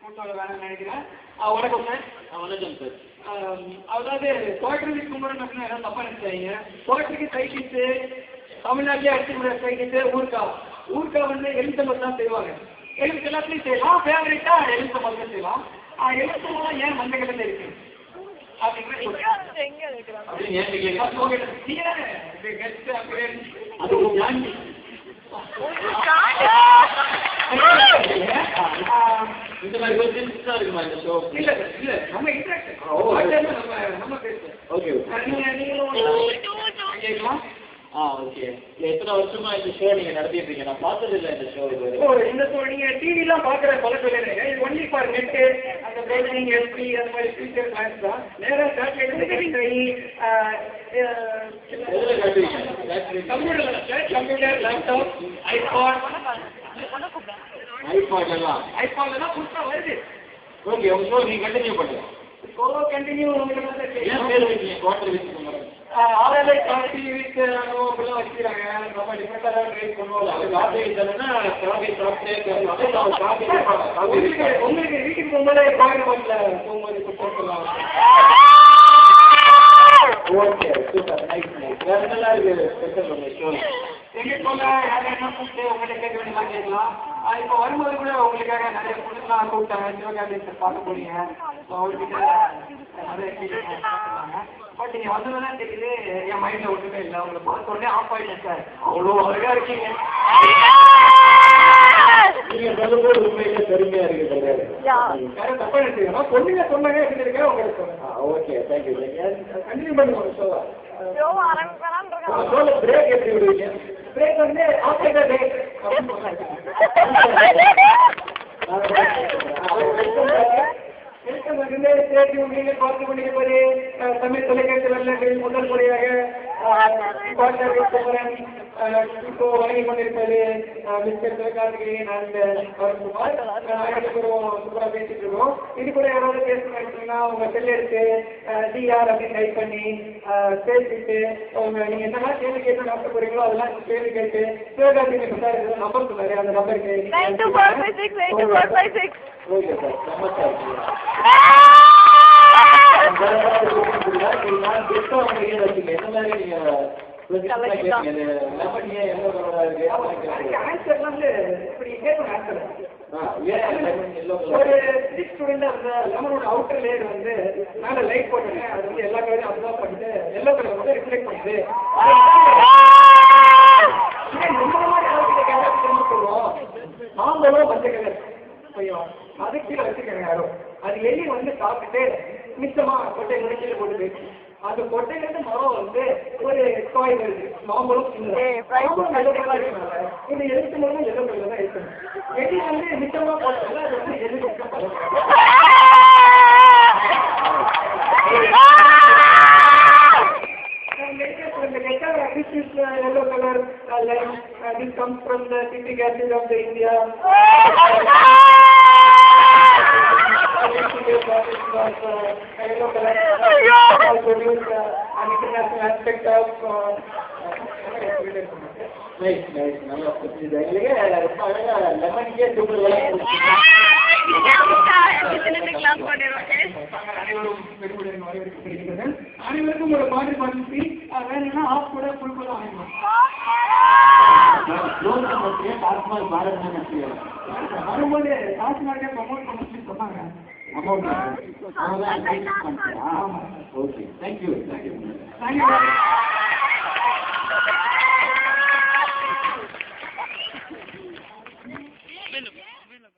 வேணும்னு நினைக்கிறேன். வணக்கம் சார். வணக்கம் சார். அதாவது குவார்டருக்கு கும்பிடணும் ஏதாவது தப்பா நினைச்சாங்க. குவார்டருக்கு சைக்கிள்ஸு தமிழ்நாட்டிலே அடிச்சுக்கிற சைக்கிள்ஸு ஊர்க்கா வந்து எலுமிச்சம்பழம் தான் செய்வாங்க. எலுமிச்சம் எல்லாத்துலையும் செய்யலாம். ஃபேவரேட்டா எலுமிச்சம்பழம் தான் செய்யலாம். எலுமிச்சம்பழம் ஏன் மஞ்சள் கலர்ல இருக்கு இந்த மாதிரி கொஸ்டின்ஸ் தான் இருக்குமா இந்த ஷோ? இல்ல இல்ல நம்ம இன்ட்ராக்ஷன் நம்ம பேசுறோம். ஓகே கேட்கலாம். ஓகே. எத்தனை வருஷமா இந்த ஷோ நீங்க நடத்திட்டு இருக்கீங்க? நான் பார்த்தது இல்லை இந்த ஷோ. இந்த ஷோ நீங்க டிவிலாம் பாக்குற பழக்கம் இல்லை. இது ஒன்லி ஃபார் நெட்டு, அந்த பிரேக்கிங் எஸ்பி அந்த மாதிரி ஃபியூச்சர் பிளான்ஸ் தான். நேராக சேட்டலைட் கனெக்ட் ஆகி கம்ப்யூட்டர் லேப்டாப் ஐபாட் எல்லாம் புதுசா வருது. ஓகே, உங்க ஷோ நீங்க கண்டினியூ பண்ணுங்க. கண்டினியூ ஏன் பேர் வைக்கீங்க குவார்டர் வித்? ஆர்எல்ஐ காஃபி வித் அனுபவம் வச்சுக்கிறாங்க. ரொம்ப டிஃப்ரெண்டாக தான் ட்ரை பண்ணுவோம். காஃபி தரேன்னா காஃபி சாப்பிட்டே உங்களுக்கு வீட்டுக்கு போகும்போது பாக்கெட்டில் போகும்போது போட்டுக்கலாம். Okay, super, nice nice. வேற நல்லா இருக்கு ஸ்பெஷல் உங்க ஷோ? எங்கே போல யாரும் என்ன கூப்பிட்டு உங்கள்கிட்ட கேட்க வேண்டியதான் கேட்கலாம். இப்போ வரும்போது கூட உங்களுக்காக நிறைய பொருட்கள்லாம் கூப்பிட்டாங்க. சிவகார்த்திகேயன் பார்க்க போறீங்க. அவர்கிட்ட நிறைய கேட்குறாங்க. பட் நீங்கள் வந்ததுதான் தெரியுது, என் மைண்டில் ஒன்றுமே இல்லை. உங்களை பார்த்த உடனே ஆஃப் ஆகிட்டேன் சார். அவ்வளோ அழகாக இருக்கீங்க. நீங்க சொல்லும்போது உண்மையிலே பெருமையா இருக்கு. யாரும் தப்பா எடுத்துக்கணும். பொண்ணுங்க சொன்னாங்க இருக்கேன் உங்களுக்கு சொன்னேன். Okay, thank you. கண்டினியூ பண்ணுங்க ஷோவை. ஷோல பிரேக் எப்படி விடுவீங்க? பிரேக் வந்து ஆஃப்டர் த பிரேக் பார்த்து கொண்டிருப்பது தமிழ் தொலைக்காட்சி வரலாற்றில் முதல் முறையாக இப்போ வழங்கி கொண்டிருப்பது மிஸ்டர் சிவகார்த்திகேயன் அண்ட் குமார். சூப்பராக பேசிட்டு இருக்கோம். இது கூட யாராவது பேசணும்னா உங்க செல் எடுத்து டிஆர் அப்படின்னு டைப் பண்ணி பேசிட்டு நீங்க என்னென்ன கேள்வி கேட்டு நடத்த போறீங்களோ அதெல்லாம் கேள்வி கேட்டு சிவகார்த்திகேயன் சார் நம்பர் சொன்னாரு. அந்த நம்பருக்கு ஓகே சார், நமஸ்கார். என்ன மாதிரி நீங்க ஒரு ஸ்டூடெண்டா இருந்த லெமனோட அவுட்டர் லேயர் வந்து மேல லைட் போட்டுங்க. அது வந்து எல்லா கலரையும் அப்சர்வ் பண்ணிட்டு எல்லோ கலர் வந்து ரிஃப்ளெக்ட் பண்ணுது. சொல்லுவோம் நாங்களும் பச்சை கலர் செய்யும். அது கீழே வச்சுக்கோங்க யாரும். அது எலி வந்து சாப்பிட்டுட்டு மிச்சமா கொட்டை முடிக்கல போட்டு அந்த கொட்டையிலிருந்து மரம் வந்து ஒரு காய் வருது. மாம்பழம் இந்த எழுத்து மூலம் எல்லோ கலர் தான் இருக்கணும். எலி வந்து மிச்சமா போட்டதுல அது வந்து எலி this is yellow color line. This comes from the citric acid of the India. Yellow color produce an international aspect of nice nice. நல்லா புரிஞ்சுது. எங்களுக்கு ரொம்ப அழகா லெமன்கே சூப்பர் அனைவருக்கும் ஒரு மாதிரி பார்த்து வேணும்னா ஆஃப் கூட ஃபுல் கூட வாங்கிக்கலாம். வரும்போது டாஸ்மார்க்கே ப்ரமோட் பண்ணி சொன்னாங்க. Okay, thank you. தேங்க்யூ.